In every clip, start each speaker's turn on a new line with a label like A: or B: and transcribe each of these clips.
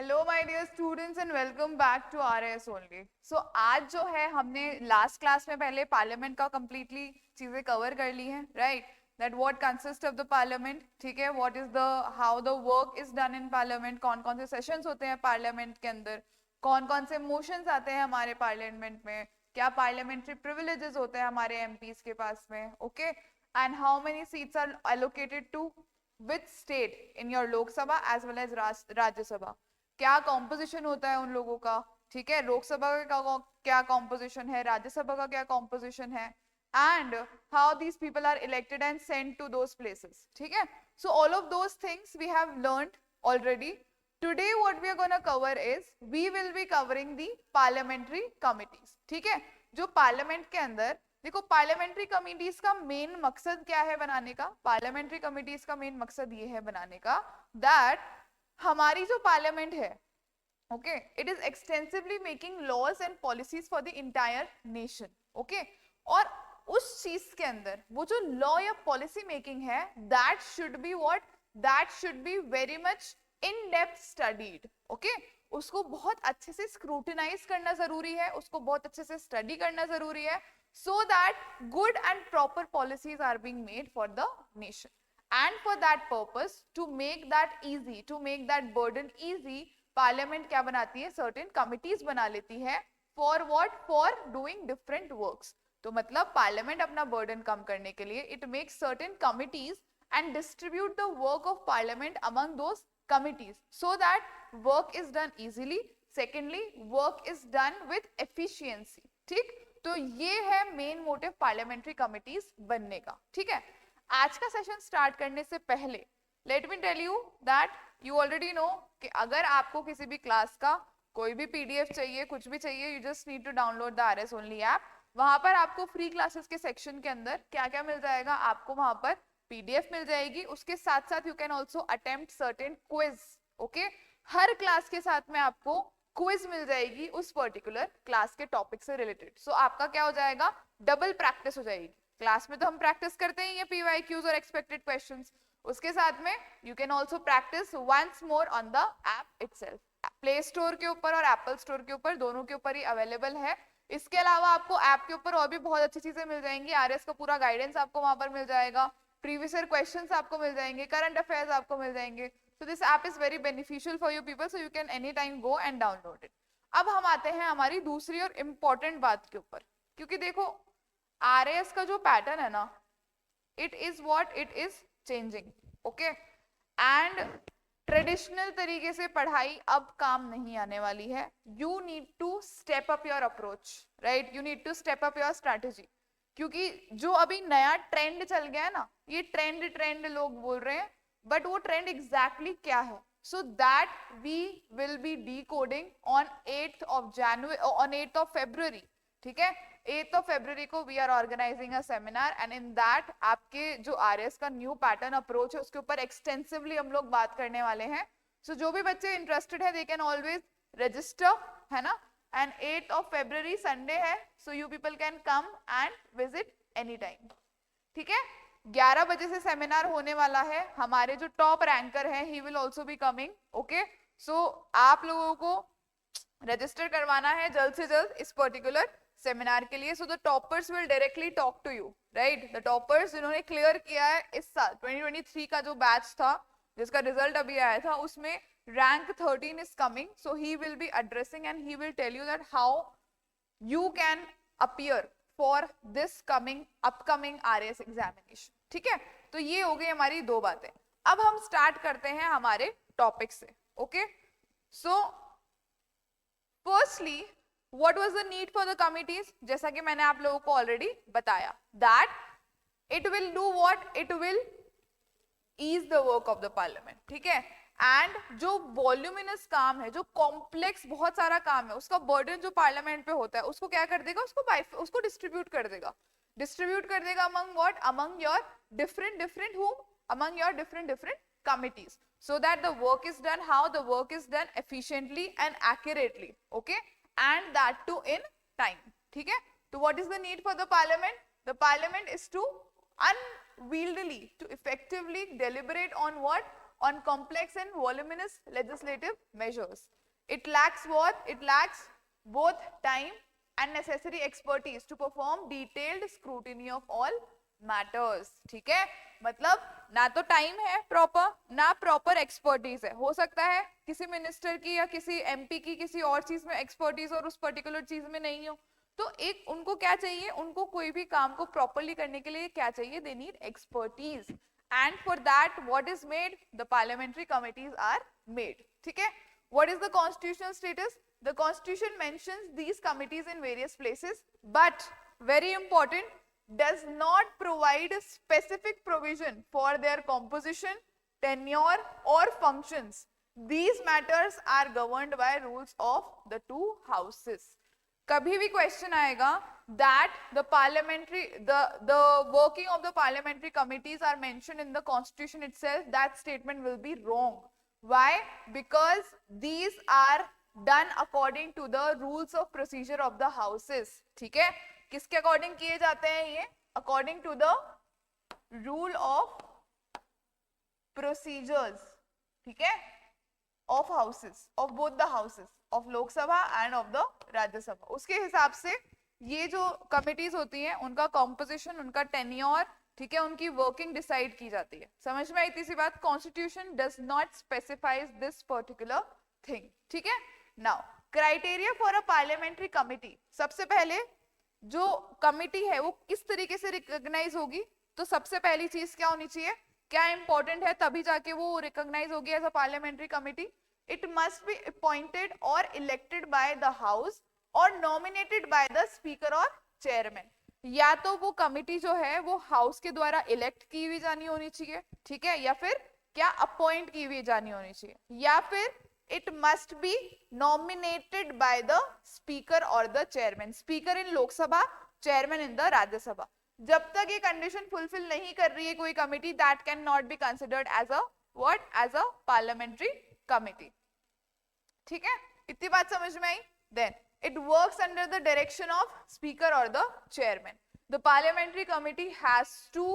A: Hello my dear students and welcome back to RS only. So आज जो है हमने लास्ट क्लास में पहले पार्लियामेंट का कंप्लीटली चीजें कवर कर ली हैं, right? That what consist of the parliament, ठीक है? What is the how the work is done in parliament, कौन कौन से सेशंस होते हैं पार्लियामेंट के अंदर, कौन कौन से मोशंस आते हैं हमारे पार्लियामेंट में, क्या पार्लियामेंट्री प्रिविलेजेस होते हैं हमारे एमपीज के पास में, okay? And how many seats are allocated to which state in your Lok Sabha as well as Rajya Sabha, क्या कॉम्पोजिशन होता है उन लोगों का, ठीक है? लोकसभा का क्या कॉम्पोजिशन है, राज्यसभा का क्या कॉम्पोजिशन है, and how these people are elected and sent to those places, ठीक है? So all of those things we have learned already. Today what we are gonna cover is we will be covering the parliamentary committees, ठीक है? जो parliament के अंदर देखो, parliamentary committees का main मकसद क्या है बनाने का? पार्लियामेंट्री कमिटीज का मेन मकसद ये है बनाने का दैट हमारी जो पार्लियामेंट है, okay, it is extensively making laws and policies for the entire nation, okay? और उस चीज के अंदर वो जो लॉ या पॉलिसी मेकिंग है, that should be what, that should be very much in depth studied, okay? उसको बहुत अच्छे से स्क्रूटिनाइज करना जरूरी है, उसको बहुत अच्छे से स्टडी करना जरूरी है, so that good and proper policies are being made for the nation. And for that purpose, to make that easy, to make that burden easy, parliament क्या बनाती है? certain committees बना लेती है for what? for doing different works. तो मतलब parliament अपना burden कम करने के लिए it makes certain committees and distribute the work of parliament among those committees so that work is done easily. Secondly, work is done with efficiency, ठीक? तो ये है मेन मोटिव पार्लियामेंट्री कमिटीज बनने का, ठीक है? आज का सेशन स्टार्ट करने से पहले let me tell you that you already know कि अगर आपको किसी भी क्लास का कोई भी पीडीएफ चाहिए, कुछ भी चाहिए, you just need to download the RS only app. वहां पर आपको फ्री क्लासेस के सेक्शन के अंदर क्या क्या मिल जाएगा? आपको वहां पर पीडीएफ मिल जाएगी, उसके साथ साथ you can also attempt certain quiz, okay? Her class के साथ में आपको क्विज मिल जाएगी उस पर्टिकुलर क्लास के टॉपिक से रिलेटेड. सो आपका क्या हो जाएगा? डबल प्रैक्टिस हो जाएगी. क्लास में तो हम प्रैक्टिस करते ही हैं पीवाईक्यूज और एक्सपेक्टेड क्वेश्चंस, उसके साथ में you can also practise once more on the app itself. Play Store के ऊपर और एप्पल स्टोर के ऊपर, दोनों के ऊपर ही अवेलेबल है. इसके अलावा आपको ऐप के ऊपर और भी बहुत अच्छी चीजें मिल जाएंगी. आरएस का पूरा गाइडेंस आपको वहां पर मिल जाएगा, प्रीवियस ईयर क्वेश्चंस आपको मिल जाएंगे, करंट अफेयर्स आपको मिल जाएंगे. So this app is very beneficial for you people, so you can anytime go and download it. अब हम आते हैं हमारी दूसरी और इम्पोर्टेंट बात के ऊपर, क्योंकि देखो आरएएस का जो पैटर्न है ना, it is what, it is changing, okay? And traditional तरीके से पढ़ाई अब काम नहीं आने वाली है. You need to step up your approach, right? You need to step up your strategy, क्योंकि जो अभी नया ट्रेंड चल गया है ना, ये ट्रेंड लोग बोल रहे हैं, बट वो ट्रेंड एग्जैक्टली क्या है? So that we will be decoding on 8th of January, on 8th of February, ठीक है? 8th of February को we are organising a seminar and in that आपके जो आरएस का न्यू पैटर्न अप्रोच है उसके ऊपर एक्सटेंसिवली हम लोग बात करने वाले हैं. सो जो भी बच्चे इंटरेस्टेड है दे कैन ऑलवेज रजिस्टर, है ना? And 8th of February Sunday है, so you people can come and visit any time, ठीक है? 11 बजे से सेमिनार होने वाला है. हमारे जो टॉप रैंकर हैं he will also be coming, okay? So आप लोगों को रजिस्टर करवाना है जल्द से जल्द इस पर्टिकुलर सेमिनार के लिए. So the toppers will directly talk to you, right? The toppers जिन्होंने क्लियर किया है इस साल 2023 का जो बैच था जिसका रिजल्ट अभी आया था, उसमें rank 13 is coming. So he will be addressing and he will tell you that how you can appear for this upcoming RAS examination, ठीक है? तो ये हो गई हमारी दो बातें. अब हम स्टार्ट करते हैं हमारे टॉपिक से, okay? So firstly what was the need for the committees? जैसा कि मैंने आप लोगों को ऑलरेडी बताया that it will do what, it will ease the work of the parliament, ठीक है? एंड जो वॉल्यूमिनस काम है, जो कॉम्प्लेक्स बहुत सारा काम है, उसका बर्डन जो पार्लियामेंट पे होता है उसको क्या कर देगा? उसको डिस्ट्रीब्यूट कर देगा. डिस्ट्रीब्यूट कर देगा among what? Among your different whom? Among your different committees, so that the work is done, how the work is done efficiently and accurately, okay? And that too in time, ठीक है? So what is the need for the parliament? The parliament is to unwieldily, to effectively deliberate on what? on complex and voluminous legislative measures. It lacks what? It lacks both time and necessary expertise to perform detailed scrutiny of all matters. ठीक है, मतलब ना तो time है proper, ना proper expertise है. हो सकता है किसी मिनिस्टर की या किसी एमपी की किसी और चीज में एक्सपर्टीज और उस पर्टिकुलर चीज में नहीं हो, तो एक उनको क्या चाहिए, उनको कोई भी काम को प्रॉपरली करने के लिए क्या चाहिए, they need expertise. And for that what is made, the parliamentary committees are made. ठीक है, what is the constitutional status? The Constitution mentions these committees in various places, but very important, does not provide a specific provision for their composition, tenure or functions. These matters are governed by rules of the two houses. कभी भी question आएगा that the parliamentary the working of the parliamentary committees are mentioned in the constitution itself, that statement will be wrong. Why? Because these are done according to the rules of procedure of the houses. ठीक है, किसके according किए जाते हैं ये? According to the rule of procedures. ठीक है, of houses, of both the houses, of Lok Sabha and of the Rajya Sabha. उसके हिसाब से ये जो कमिटीज होती हैं उनका कॉम्पोजिशन, उनका टेन्योर, ठीक है, उनकी वर्किंग डिसाइड की जाती है. समझ में आई तीसरी बात? Constitution does not specifies this particular thing. ठीक है, now criteria for a parliamentary committee. सबसे पहले जो कमिटी है वो किस तरीके से रिकॉग्नाइज होगी, तो सबसे पहली चीज क्या होनी चाहिए, क्या इंपॉर्टेंट है तभी जाके वो रिकॉग्नाइज होगी as a parliamentary committee? It must be appointed और इलेक्टेड बाय द हाउस और नॉमिनेटेड बाय द स्पीकर और चेयरमैन. या तो वो कमिटी जो है वो हाउस के द्वारा इलेक्ट की हुई जानी होनी चाहिए, ठीक है, या फिर क्या अपॉइंट की हुई जानी होनी चाहिए, या फिर it must be nominated by the speaker or the chairman. Speaker in Lok Sabha, chairman in the Rajya Sabha. जब तक ये कंडीशन फुलफिल नहीं कर रही है कोई committee, that can not be considered as a what? As a parliamentary committee. ठीक है, इतनी बात समझ में आई? Then it works under the direction of speaker or the chairman. The parliamentary committee has to,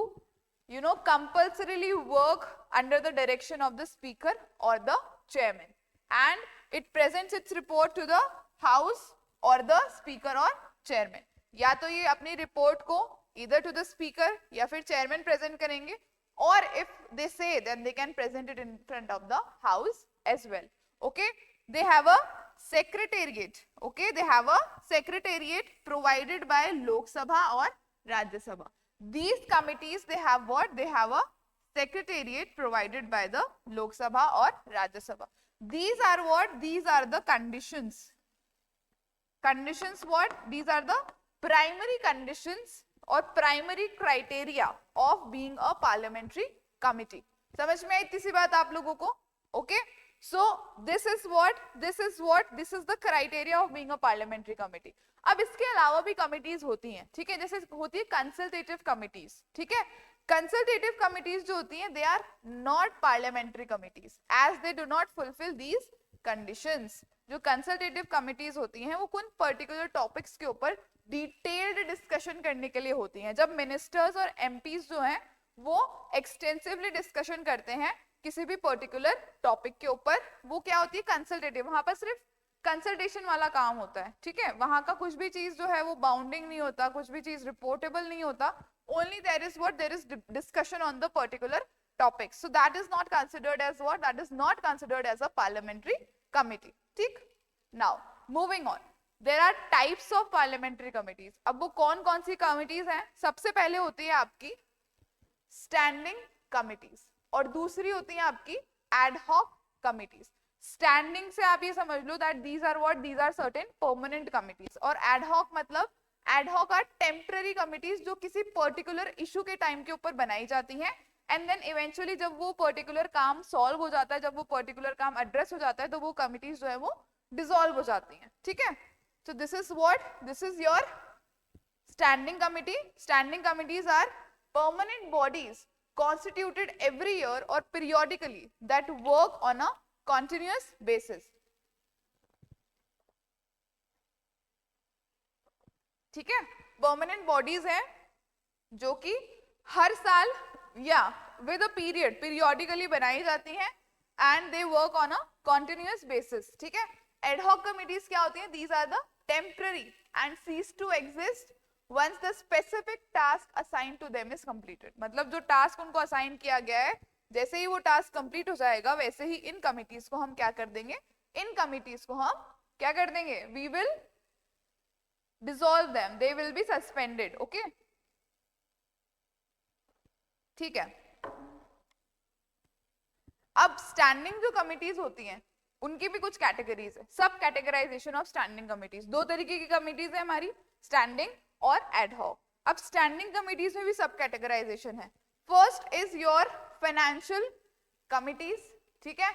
A: compulsorily work under the direction of the speaker or the chairman. And it presents its report to the house or the speaker or chairman. या तो ये अपनी report को either to the speaker या फिर chairman present करेंगे, or if they say then they can present it in front of the house as well. Okay, they have a secretariat. Okay, they have a secretariat provided by Lok Sabha or Rajya Sabha. These committees, they have what? They have a secretariat provided by the Lok Sabha or Rajya Sabha. These are what? These are the conditions. Conditions what? These are the primary conditions or primary criteria of being a parliamentary committee. समझ में आई इतनी सी बात आप लोगों को? Okay, so this is the criteria of being a parliamentary committee. अब इसके अलावा भी कमिटीज होती हैं, ठीक है, जैसे होती है कंसल्टेटिव कमिटीज. ठीक है, कंसल्टेटिव कमिटीज जो होती हैं, they are not parliamentary committees as they do not fulfil these conditions. जो कंसल्टेटिव कमिटीज होती हैं वो कुछ पर्टिकुलर टॉपिक्स के ऊपर डिटेल्ड डिस्कशन करने के लिए होती हैं. जब मिनिस्टर्स और एमपीज जो हैं वो एक्सटेंसिवली डिस्कशन करते हैं किसी भी पर्टिकुलर टॉपिक के ऊपर, वो क्या होती है? कंसल्टेटिव. वहां पर सिर्फ कंसल्टेशन वाला काम होता है. ठीक है, वहां का कुछ भी चीज जो है वो बाउंडिंग नहीं होता, कुछ भी चीज रिपोर्टेबल नहीं होता. Only there is discussion on the particular topic. So that is not considered as what? That is not considered as a parliamentary committee. ठीक? Now moving on, there are types of parliamentary committees. अब वो कौन सी committees हैं? सबसे पहले होती है आपकी standing committees और दूसरी होती है आपकी ad hoc committees. Standing से आप ये समझ लो that these are what? These are certain permanent committees. और ad hoc मतलब ad hoc are temporary committees जो किसी पर्टिकुलर इशू के टाइम के ऊपर बनाई जाती हैं, एंड देन इवेंचुअली जब वो पर्टिकुलर काम सॉल्व हो जाता है, जब वो पर्टिकुलर काम एड्रेस हो जाता है, तो वो कमिटीज जो है वो डिसॉल्व हो जाती हैं. ठीक है, so this is what? This is your standing committee. Standing committees are permanent bodies constituted every year or periodically that work on a continuous basis. ठीक है, परमानेंट बॉडीज हैं जो कि हर साल या विद अ पीरियडिकली बनाई जाती हैं and they work on a continuous basis. ठीक है? Ad hoc committees क्या होती हैं? These are the temporary and cease to exist once the specific task assigned to them is completed. मतलब जो task उनको assign किया गया है, जैसे ही वो task complete हो जाएगा, वैसे ही इन committees को हम क्या कर देंगे? इन committees को हम क्या कर देंगे? We will dissolve them. They will be suspended. Okay? ठीक है. अब स्टैंडिंग जो कमिटीज होती हैं उनकी भी कुछ कैटेगरीज है. सब कैटेगराइजेशन ऑफ स्टैंडिंग कमिटीज, दो तरीके की कमिटीज है हमारी, स्टैंडिंग और एड हॉक. अब स्टैंडिंग कमिटीज में भी सब कैटेगराइजेशन है. First is your financial committees, ठीक है.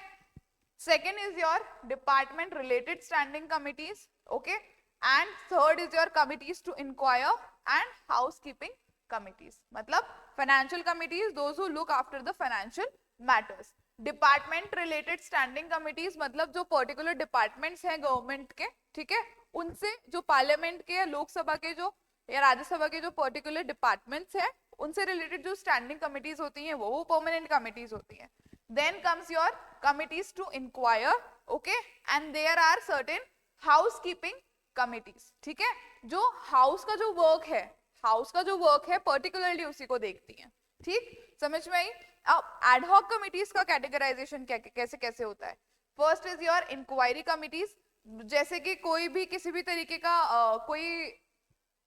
A: Second is your department related standing committees, okay. And third is your committees to inquire and housekeeping committees. मतलब financial committees, those who look after the financial matters. Department related standing committees मतलब जो particular departments हैं government के, ठीक है, उनसे जो parliament के या लोकसभा के जो या राज्यसभा के जो पर्टिकुलर डिपार्टमेंट्स हैं उनसे रिलेटेड जो स्टैंडिंग कमिटीज होती हैं वो परमानेंट कमिटीज होती हैं. Then comes your committees to inquire, okay. And there are certain housekeeping committees, ठीक है, जो हाउस का जो वर्क है पर्टिकुलरली उसी को देखती हैं. ठीक, समझ में आई. अब एड हॉक कमिटीज का कैटेगराइजेशन कैसे कैसे होता है. First is your inquiry committees. जैसे कि कोई भी किसी भी तरीके का कोई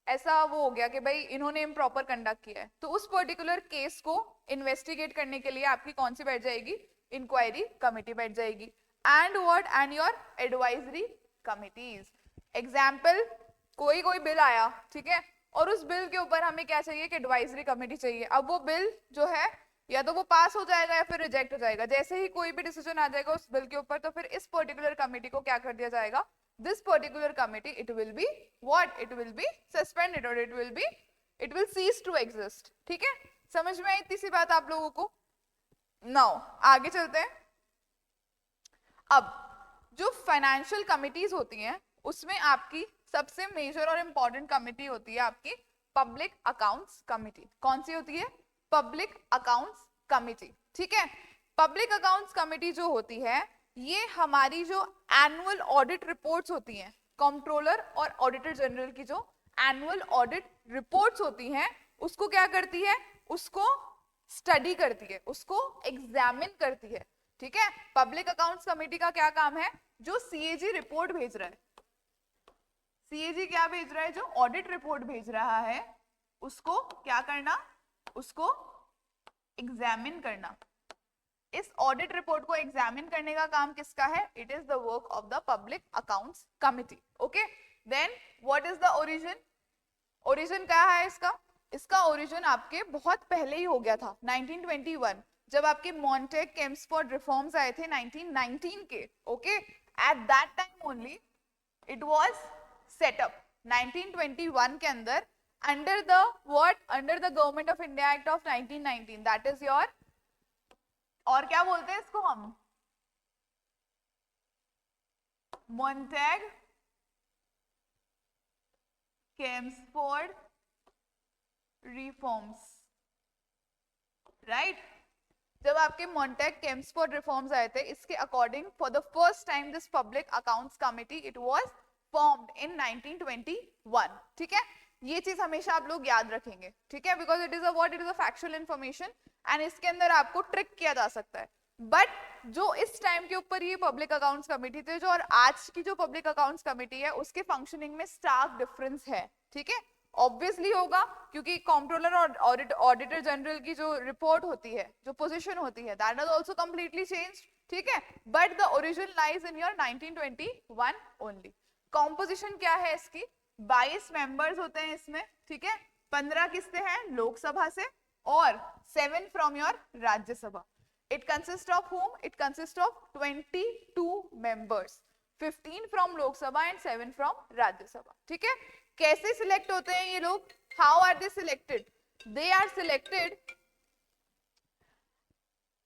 A: ऐसा वो हो गया कि भाई इन्होंने इम्प्रॉपर कंडक्ट किया है, तो उस पर्टिकुलर केस को इन्वेस्टिगेट करने के लिए आपकी कौन सी बैठ जाएगी? इंक्वायरी कमिटी बैठ जाएगी. And what? And your advisory committees. Example, कोई बिल आया, ठीक है, और उस बिल के ऊपर हमें क्या चाहिए कि एडवाइजरी कमिटी चाहिए. अब वो बिल जो है या तो वो पास हो जाएगा या फिर रिजेक्ट हो जाएगा. जैसे ही कोई भी डिसीजन आ जाएगा उस बिल के ऊपर, तो फिर इस पर्टिकुलर कमिटी को क्या कर दिया जाएगा? This particular committee, it will be what? It will be suspended और it will cease to exist. ठीक है, समझ में आई इतनी सी बात आप लोगों को? नाउ आगे चलते हैं. अब जो फाइनेंशियल कमिटीज होती हैं उसमें आपकी सबसे मेजर और इंपॉर्टेंट कमिटी होती है आपकी पब्लिक अकाउंट्स कमिटी. कौन सी होती है? Public accounts committee. ठीक है, पब्लिक अकाउंट्स कमिटी जो होती है ये हमारी जो एनुअल ऑडिट रिपोर्ट्स होती हैं, कंट्रोलर और ऑडिटर जनरल की जो एनुअल ऑडिट रिपोर्ट्स होती हैं उसको क्या करती है? उसको स्टडी करती है, उसको एग्जामिन करती है. ठीक है, पब्लिक अकाउंट्स कमेटी का क्या काम है? जो सीएजी रिपोर्ट भेज रहा है, सीएजी क्या भेज रहा है? जो ऑडिट रिपोर्ट भेज रहा है उसको क्या करना? उसको एग्जामिन करना. इस ऑडिट रिपोर्ट को एग्जामिन करने का काम किसका है? It is the work of the public accounts committee. Okay, then what is the origin? Origin क्या है इसका? इसका ओरिजिन आपके बहुत पहले ही हो गया था, 1921, जब आपके मॉन्टेग केम्सफोर्ड रिफॉर्म्स आए थे 1919 के. Okay, at that time only it was set up 1921 के अंदर under the what? Under the government of India act of 1919. That is your, और क्या बोलते हैं इसको हम? Montague केम्सफोर्ड reforms, right? जब आपके मॉन्टेग केम्सफोर्ड रिफॉर्म्स आए थे, इसके according for the first time this public accounts committee it was formed in 1921. ठीक है, ये चीज हमेशा आप लोग याद रखेंगे. ठीक है, because it is a what? It is a factual information and इसके अंदर आपको ट्रिक किया जा सकता है. बट जो इस टाइम के ऊपर ये पब्लिक अकाउंट्स कमेटी थे जो, और आज की जो पब्लिक अकाउंट्स कमेटी है उसके फंक्शनिंग में स्टार्क डिफरेंस है. ठीक है, ऑब्वियसली होगा क्योंकि कंट्रोलर और ऑडिटर जनरल की जो रिपोर्ट होती है, जो पोजीशन होती है, that is also completely changed. ठीक है, but the origin lies in your 1921 only. Composition क्या है इसकी? 22 मेंबर्स होते हैं इसमें. ठीक है, 15 किससे हैं? लोकसभा से, और 7 from your Rajya Sabha. It consists of whom? It consists of 22 members, 15 from Lok Sabha and 7 from Rajya Sabha. ठीक है, कैसे सिलेक्ट होते हैं ये लोग? How are they selected? They are selected.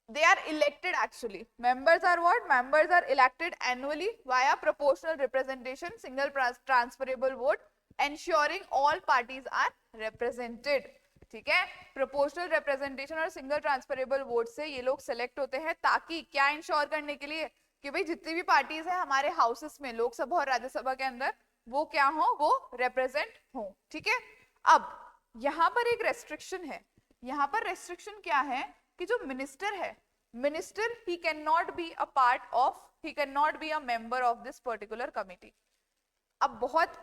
A: They are elected actually. Members are what? Members are elected annually via proportional representation, single transferable vote, ensuring all parties are represented. ठीक है, proportional representation और single transferable vote से ये लोग select होते हैं, ताकि क्या इंश्योर करने के लिए कि भाई जितनी भी पार्टीज है हमारे हाउसेस में, लोकसभा और राज्यसभा के अंदर, वो क्या हो, वो रिप्रेजेंट हो। ठीक है, अब यहाँ पर एक रेस्ट्रिक्शन है। यहाँ पर रेस्ट्रिक्शन क्या है कि जो मिनिस्टर है, minister he can not be a part of, he can not be a member of this particular committee. अब बहुत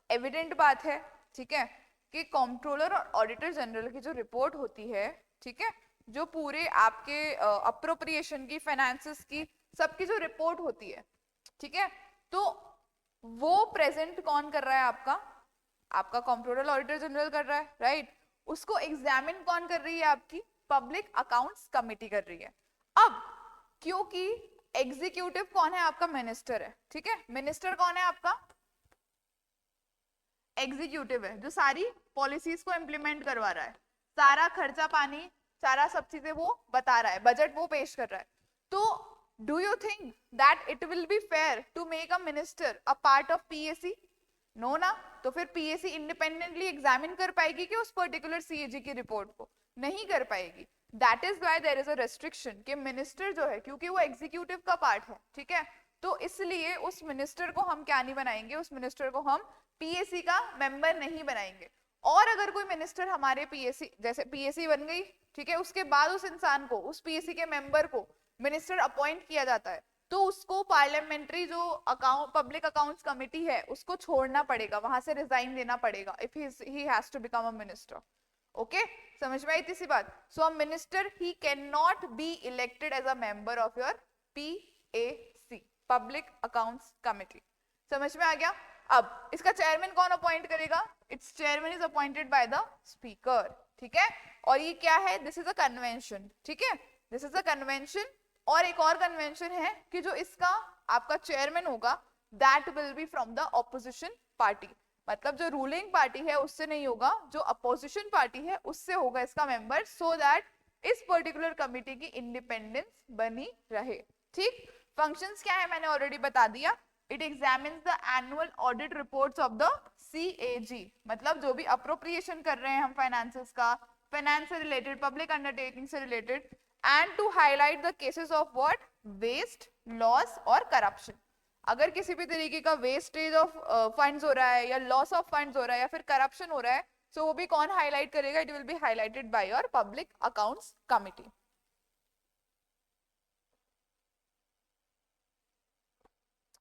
A: एविडेंट बात है, ठीक है, कि कंट्रोलर और ऑडिटर जनरल की जो रिपोर्ट होती है, ठीक है, जो पूरे आपके अप्रोप्रिएशन की, फाइनेंसेस की, सबकी जो रिपोर्ट होती है, ठीक है, तो वो प्रेजेंट कौन कर रहा है, आपका आपका कंट्रोलर ऑडिटर जनरल कर रहा है, राइट। उसको एग्जामिन कौन कर रही है, आपकी पब्लिक अकाउंट्स कमिटी कर रही है। अब क्योंकि एग्जीक्यूटिव कौन है, आपका मिनिस्टर है, ठीक है, मिनिस्टर कौन है, आपका एग्जीक्यूटिव है, जो सारी पॉलिसीज को इंप्लीमेंट करवा रहा है, सारा खर्चा पानी, सारा सब चीजें वो बता रहा है, बजट वो पेश कर रहा है। तो do you think that it will be fair to make a minister a part of PAC? No ना। तो फिर पीएसी इंडिपेंडेंटली एग्जामिन कर पाएगी कि उस पर्टिकुलर सीएजी की रिपोर्ट को? नहीं कर पाएगी। That is why there is a restriction कि मिनिस्टर जो है, क्योंकि वो एग्जीक्यूटिव का पार्ट है, ठीक है, तो इसलिए उस मिनिस्टर को हम क्या नहीं बनाएंगे, उस मिनिस्टर को हम पीएसी का मेंबर नहीं बनाएंगे। और अगर कोई मिनिस्टर हमारे पीएसी, जैसे पीएसी बन गई, ठीक है, उसके बाद उस इंसान को, उस पीएसी के मेंबर को मिनिस्टर अपॉइंट किया जाता है, तो उसको पार्लियामेंट्री जो अकाउंट, पब्लिक अकाउंट्स कमेटी है, उसको छोड़ना पड़ेगा, वहां से रिजाइन देना पड़ेगा if he has to become a minister. Okay, समझ में आई इतनी सी बात? So a minister he can not be elected as a member of your PAC, public accounts committee. समझ में आ गया? अब इसका चेयरमैन कौन अपॉइंट करेगा? It's chairman is appointed by the speaker, ठीक है। और ये क्या है? दिस इज अ कन्वेंशन, ठीक है, दिस इज अ कन्वेंशन। और एक और कन्वेंशन है कि जो इसका आपका चेयरमैन होगा, that will be from the opposition party, मतलब जो रूलिंग पार्टी है उससे नहीं होगा, जो अपोजिशन पार्टी है उससे होगा इसका मेंबर, सो दैट इस पर्टिकुलर कमिटी की इंडिपेंडेंस बनी रहे। ठीक, फंक्शंस क्या है मैंने ऑलरेडी बता दिया। It examines the annual audit reports of the CAG, मतलब जो भी अप्रोप्रिएशन कर रहे हैं हम फाइनेंसेस का, फाइनेंस से रिलेटेड, पब्लिक अंडरटेकिंग से related, and to highlight the cases of what, waste, loss और करप्शन। अगर किसी भी तरीके का वेस्टेज ऑफ फंड्स हो रहा है, या लॉस ऑफ फंड्स हो रहा है, या फिर करप्शन हो रहा है, सो वो भी कौन हाईलाइट करेगा? It will B highlighted by your public accounts committee.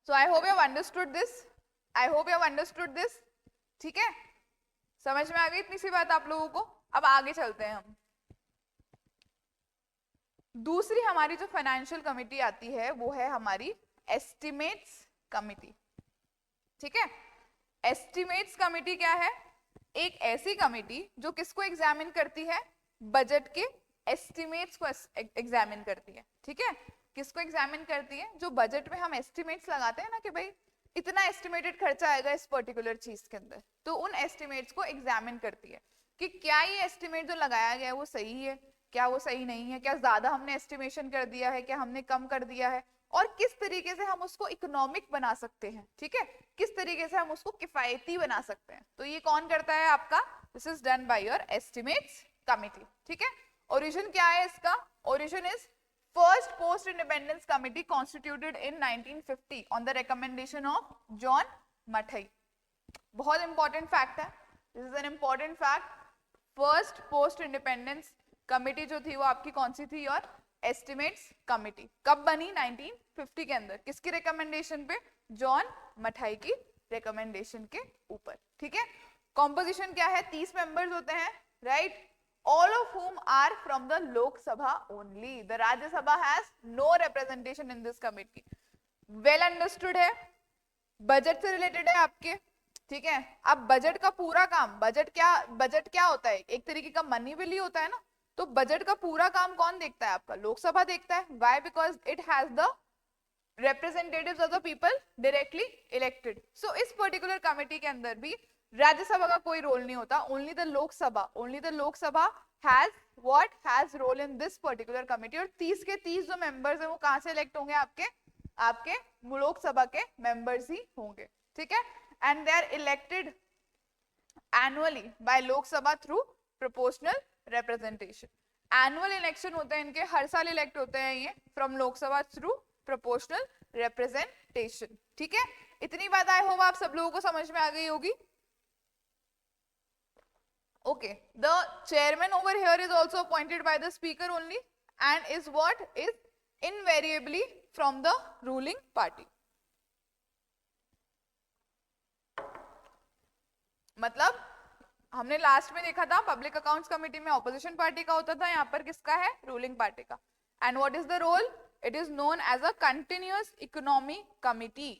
A: So I hope you have understood this. I hope you have understood this. ठीक है, समझ में आ गई इतनी सी बात आप लोगों को? अब आगे चलते हैं हम। दूसरी हमारी जो फाइनेंशियल कमिटी आती है वो है हमारी एस्टिमेट्स कमिटी, ठीक है। एस्टिमेट्स कमिटी क्या है? एक ऐसी कमिटी जो किसको एग्जामिन करती है? बजट के एस्टिमेट्स को एग्जामिन करती है, ठीक है। किसको एग्जामिन करती है? जो बजट में हम एस्टिमेट्स लगाते हैं ना कि भाई इतना एस्टिमेटेड खर्चा आएगा इस पर्टिकुलर चीज के अंदर, तो उन एस्टिमेट्स को एग्जामिन करती है कि क्या ये एस्टिमेट जो लगाया गया है वो सही है, क्या वो सही नहीं है, क्या ज्यादा हमने एस्टिमेशन कर दिया है, क्या हमने कम कर दिया है, और किस तरीके से हम उसको इकोनॉमिक बना सकते हैं, ठीक है, किस तरीके से हम उसको किफायती बना सकते हैं। तो ये कौन करता है आपका? This is done by your estimates committee, ठीक है। ओरिजिन क्या है इसका? Origin is first post independence committee constituted in 1950 on the recommendation of John Mathai. बहुत इंपॉर्टेंट फैक्ट है, this is an important fact. First post independence committee जो थी वो आपकी कौन सी थी? और एस्टिमेट्स कमिटी। कब बनी? 1950 के अंदर। किसकी रिकमेंडेशन पे? जॉन मठाई की रिकमेंडेशन के ऊपर, ठीक है। कॉम्पोजिशन क्या है? 30 मेंबर्स होते हैं, right, all of whom are from the Lok Sabha only. The Rajya Sabha has no representation in this committee. Well understood है? बजट से रिलेटेड है आपके, ठीक है। अब बजट का पूरा काम, बजट क्या होता है? एक तरीके का मनी बिल ही होता है ना। तो बजट का पूरा काम कौन देखता है? आपका लोकसभा देखता है। Why? Because it has the representatives of the people directly elected. So इस पर्टिकुलर कमेटी के अंदर भी राज्यसभा का कोई रोल नहीं होता, only the Lok Sabha has what has role in this particular committee. और 30 के 30 जो मेंबर्स हैं वो कहां से इलेक्ट होंगे? आपके लोकसभा के मेंबर्स ही होंगे, ठीक है। And they are elected annually by Lok Sabha through proportional representation. Annual election होते हैं इनके, हर साल इलेक्ट होते हैं ये from Lok Sabha through proportional representation. ठीक है, इतनी बात आई होप आप सब लोगों को समझ में आ गई होगी। Okay, the chairman over here is also appointed by the speaker only and is what is invariably from the ruling party. मतलब हमने लास्ट में देखा था पब्लिक अकाउंट्स कमेटी में ऑपोजिशन पार्टी का होता था, यहाँ पर किसका है, रूलिंग पार्टी का। And what is the role, it is known as a continuous economy committee.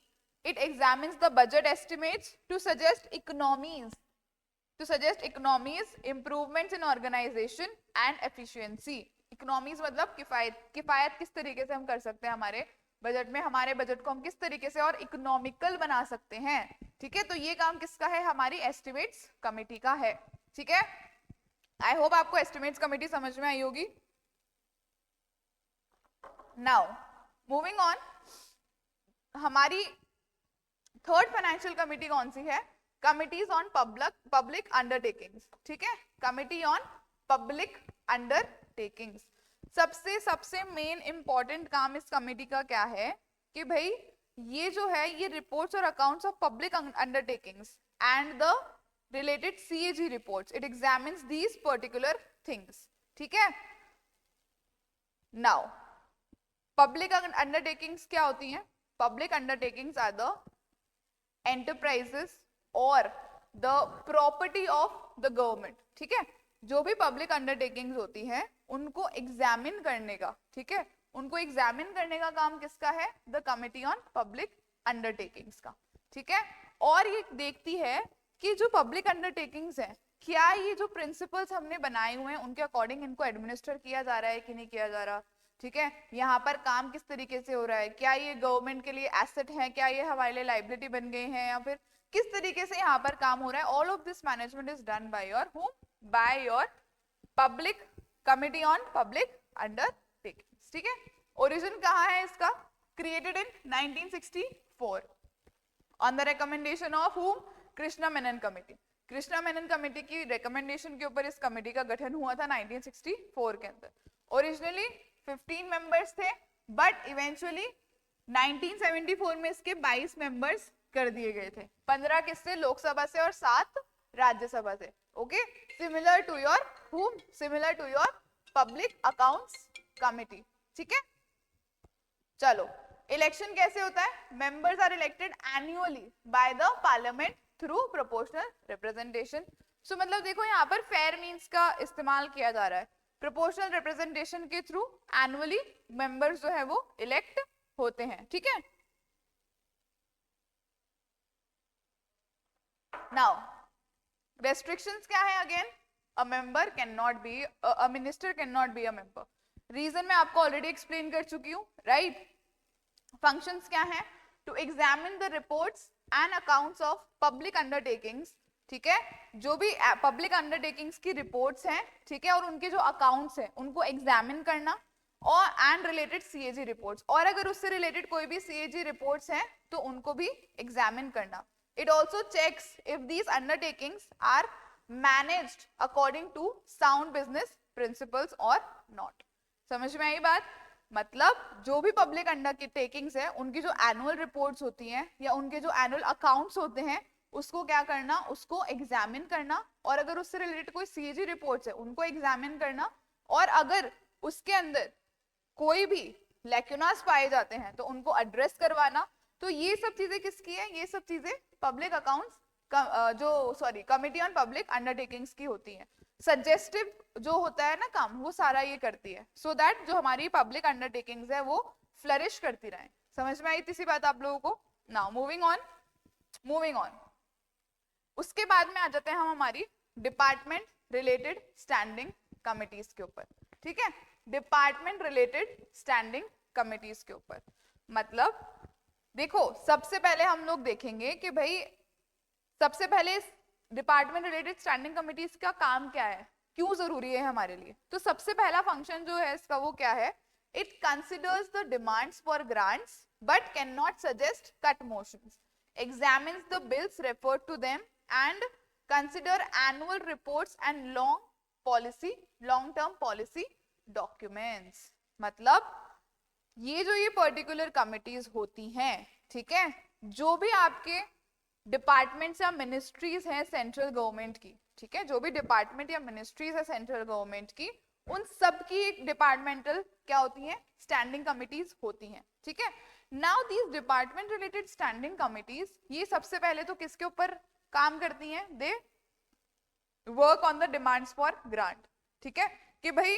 A: It examines the budget estimates to suggest economies, improvements in organization and efficiency। Economies मतलब किफायत किस तरीके से हम कर सकते हैं हमारे बजट में, हमारे बजट को हम किस तरीके से और इकोनॉमिकल बना सकते हैं। ठीक है, तो ये काम किसका है, हमारी एस्टिमेट्स कमेटी का है। ठीक है, आई होप आपको एस्टिमेट्स कमेटी समझ में आई होगी। नाउ मूविंग ऑन, हमारी थर्ड फाइनेंशियल कमेटी कौन सी है, कमिटीज ऑन पब्लिक अंडरटेकिंग्स। ठीक है, कमिटी ऑन पब्लिक अंडरटेकिंग्स। सबसे मेन इंपॉर्टेंट काम इस कमेटी का क्या है कि भाई ये जो है ये रिपोर्ट्स और accounts of public undertakings and the related CAG reports, it examines these particular things. ठीक है, नाउ पब्लिक अंडरटेकिंग्स क्या होती हैं, public undertakings are the enterprises और the property of the government. ठीक है, जो भी पब्लिक अंडरटेकिंग्स होती हैं उनको एग्जामिन करने का, ठीक है, उनको एग्जामिन करने का काम किसका है, the committee on public undertakings का। ठीक है, और ये देखती है कि जो पब्लिक अंडरटेकिंग्स है क्या ये जो प्रिंसिपल्स हमने बनाए हुए हैं उनके अकॉर्डिंग इनको एडमिनिस्टर किया जा रहा है कि नहीं किया जा रहा। ठीक है, यहाँ पर काम किस तरीके से हो रहा है, क्या ये गवर्नमेंट के लिए एसेट है, क्या ये हमारे लिए लाइबिलिटी बन गए हैं, या फिर किस तरीके से यहाँ पर काम हो रहा है। All of this management is done by your home, by your public committee on public undertakings. ठीक है, ओरिजिन कहाँ है इसका, created in 1964 on the recommendation of हुम, कृष्णा मेनन कमेटी। कृष्णा मेनन कमेटी की रिकमेंडेशन के ऊपर इस कमेटी का गठन हुआ था 1964 के अंदर। ओरिजिनली 15 मेंबर्स थे बट इवेंचुअली 1974 में इसके 22 मेंबर्स कर दिए गए थे, 15 किससे, लोकसभा से और 7 राज्यसभा से। Okay, similar to your hmm, similar to your public accounts committee. ठीक है, चलो इलेक्शन कैसे होता है, members are elected annually by the parliament through proportional representation. So मतलब देखो यहाँ पर फेयर मींस का इस्तेमाल किया जा रहा है, प्रोपोर्शनल रिप्रेजेंटेशन के थ्रू एनुअली मेंबर्स जो है वो इलेक्ट होते हैं। ठीक है, नाउ restrictions क्या है, again a member cannot be a minister cannot be a member। Reason मैं आपको ऑलरेडी एक्सप्लेन कर चुकी हूँ, राइट। फंक्शंस क्या है, to examine the reports and accounts of public undertakings. ठीक है, जो भी पब्लिक अंडरटेकिंग्स की रिपोर्ट्स हैं, ठीक है, और उनके जो अकाउंट्स हैं उनको एग्जामिन करना, और एंड रिलेटेड सीएजी रिपोर्ट्स, और अगर उससे रिलेटेड कोई भी सीएजी रिपोर्ट्स हैं तो उनको भी एग्जामिन करना। It also checks if these undertakings are managed according to sound business principles or not। समझ में आई बात, मतलब जो भी पब्लिक अंडरटेकिंग्स है उनकी जो एनुअल रिपोर्ट्स होती हैं या उनके जो एनुअल अकाउंट्स होते हैं उसको क्या करना, उसको एग्जामिन करना, और अगर उससे रिलेटेड कोई सीएजी रिपोर्ट्स है उनको एग्जामिन करना, और अगर उसके अंदर कोई भी लैक्यूनास पाए जाते हैं तो उनको एड्रेस करवाना। तो ये सब चीजें किसकी है, ये सब चीजें public accounts committee on public undertakings की होती है। सजेस्टिव जो होता है ना काम, वो सारा ये करती है, सो दैट जो हमारी पब्लिक अंडरटेकिंग्स है वो फ्लरिश करती रहें। समझ में आई इसी बात आप लोगों को। नाउ मूविंग ऑन, उसके बाद में आ जाते हैं हम हमारी डिपार्टमेंट रिलेटेड स्टैंडिंग कमिटीज के ऊपर। ठीक है, डिपार्टमेंट रिलेटेड स्टैंडिंग कमिटीज के ऊपर, मतलब देखो सबसे पहले हम लोग देखेंगे कि भाई सबसे पहले डिपार्टमेंट रिलेटेड स्टैंडिंग कमिटीज का काम क्या है, क्यों जरूरी है हमारे लिए। तो सबसे पहला फंक्शन जो है इसका वो क्या है, it considers the demands for grants but can not suggest cut motions, examines the bills referred to them and consider annual reports and long policy, long term policy documents. मतलब ये जो ये पर्टिकुलर कमिटीज होती हैं, ठीक है, जो भी आपके डिपार्टमेंट्स या मिनिस्ट्रीज हैं सेंट्रल गवर्नमेंट की, ठीक है, जो भी डिपार्टमेंट या मिनिस्ट्रीज है सेंट्रल गवर्नमेंट की, उन सब की एक डिपार्टमेंटल क्या होती है, स्टैंडिंग कमिटीज होती हैं, ठीक है। Now these department related standing committees, ये सबसे पहले तो किसके ऊपर काम करती हैं, they work on the demands for grant, ठीक है, कि भाई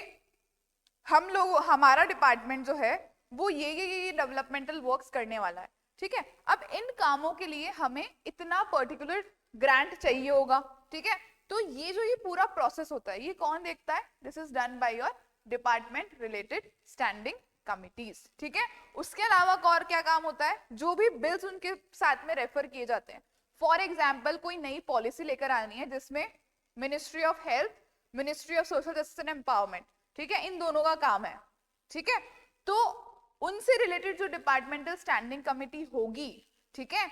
A: हम लोग, हमारा डिपार्टमेंट जो है वो ये डेवलपमेंटल वर्क्स करने वाला है, ठीक है। अब इन कामों के लिए हमें इतना पर्टिकुलर ग्रांट चाहिए होगा, ठीक है, तो ये जो ये पूरा प्रोसेस होता है ये कौन देखता है, this is done by your department related standing committees, ठीक है। उसके अलावा और क्या काम होता है, जो भी बिल्स उनके साथ में रेफर किए जाते हैं, फॉर एग्जाम्पल कोई नई पॉलिसी लेकर आनी है जिसमें ministry of health, ministry of social justice and empowerment, ठीक है, इन दोनों का काम है, ठीक है, तो उनसे रिलेटेड जो डिपार्टमेंटल स्टैंडिंग कमिटी होगी, ठीक है,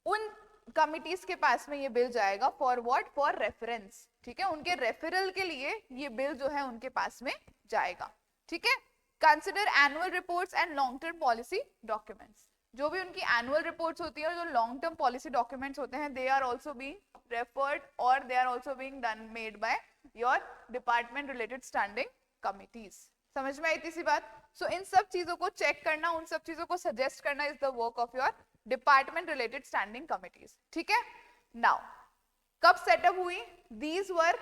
A: उन कमिटीज के पास में ये बिल जाएगा फॉर व्हाट, फॉर रेफरेंस, ठीक है, उनके रेफरल के लिए ये बिल जो है उनके पास में जाएगा, ठीक है। Consider annual reports and long term policy documents, जो भी उनकी एनुअल रिपोर्ट्स होती है और जो लॉन्ग टर्म पॉलिसी डॉक्यूमेंट्स होते हैं, they are also being referred और they are also being done made by your department related standing committees. समझ में आई थी सी बात? सो इन सब चीजों को चेक करना, उन सब चीजों को सजेस्ट करना is the work of your department related standing committees, ठीक है। नाउ कब सेटअप हुई, दीज वर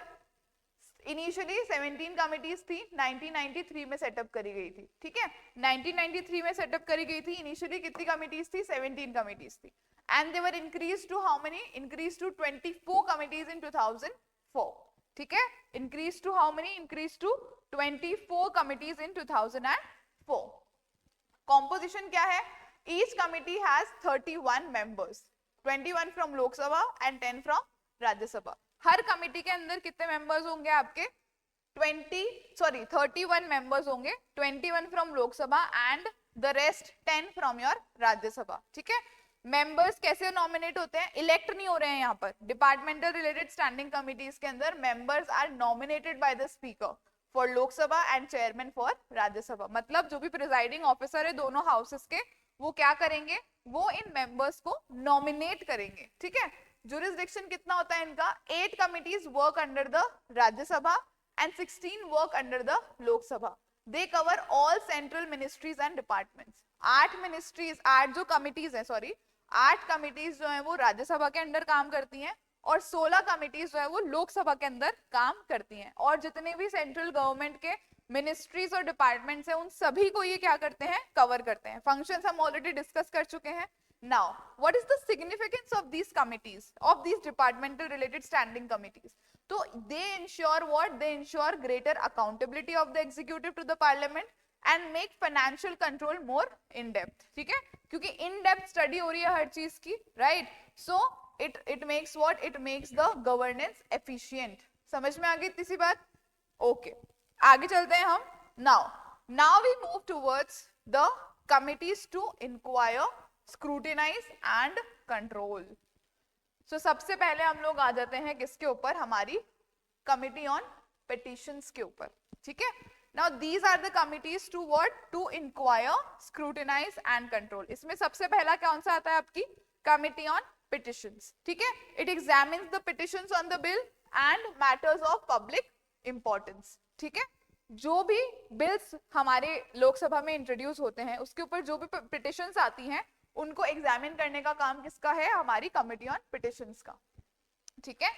A: इनिशियली 17 कमिटीज थी, 1993 में सेटअप करी गई थी, ठीक है, 1993 में सेटअप करी गई थी। इनिशियली कितनी कमिटीज थी, 17 कमिटीज थी, and they were increase to how many, increase to 24 committees in 2004, ठीक है, increase to how many, increase to 24 committees in 2004। Composition क्या है, each committee has 31 members, 21 from Lok Sabha and 10 from Rajya Sabha. हर कमिटी के अंदर कितने मेंबर्स होंगे आपके, 31 मेंबर्स होंगे, 21 from Lok Sabha and the rest 10 from your Rajya Sabha, ठीक है। मेंबर्स कैसे नॉमिनेट होते हैं, इलेक्ट नहीं हो रहे हैं यहाँ पर, डिपार्टमेंटल रिलेटेड स्टैंडिंग कमिटीज के अंदर members are nominated by the speaker for Lok Sabha and chairman for Rajya Sabha. मतलब जो भी प्रिजाइडिंग ऑफिसर है दोनों हाउसेस के, वो क्या करेंगे, वो इन मेंबर्स को नॉमिनेट करेंगे, ठीक है। जुरिसडिक्शन कितना होता है इनका, 8 committees work under the Rajya Sabha and 16 work under the Lok Sabha. They cover all central ministries and departments. 8 ministries, 8 जो कमिटीज है, सॉरी 8 कमिटीज जो है वो राज्यसभा के अंदर काम करती हैं और 16 कमिटीज जो है वो लोकसभा के अंदर काम करती हैं। और जितने भी सेंट्रल गवर्नमेंट के मिनिस्ट्रीज और डिपार्टमेंट्स हैं उन सभी को ये क्या करते हैं, कवर करते हैं। फंक्शंस हम ऑलरेडी डिस्कस कर चुके हैं। Now, what is the significance of these committees, of these departmental related standing committees? So they ensure what? They ensure greater accountability of the executive to the parliament and make financial control more in depth. ठीक है? क्योंकि in depth study हो रही है हर चीज की, right? So it makes what? It makes the governance efficient. समझ में आ गई इतनी सी बात? Okay. आगे चलते हैं हम. Now we move towards the committees to inquire, scrutinize and control. So सबसे पहले हम लोग आ जाते हैं किसके ऊपर, हमारी कमिटी ऑन पिटिशंस के ऊपर, ठीक है। Now these are the committees to what, to inquire, scrutinise and control. इसमें सबसे पहला कौन सा आता है आपकी, कमिटी ऑन पिटिशंस, ठीक है। It examines the petitions on the bill and matters of public importance, ठीक है। जो भी बिल्स हमारे लोकसभा में इंट्रोड्यूस होते हैं उसके ऊपर जो भी पिटिशंस आती हैं उनको एग्जामिन करने का काम किसका है, हमारी कमिटी ऑन पिटिशंस का, ठीक है।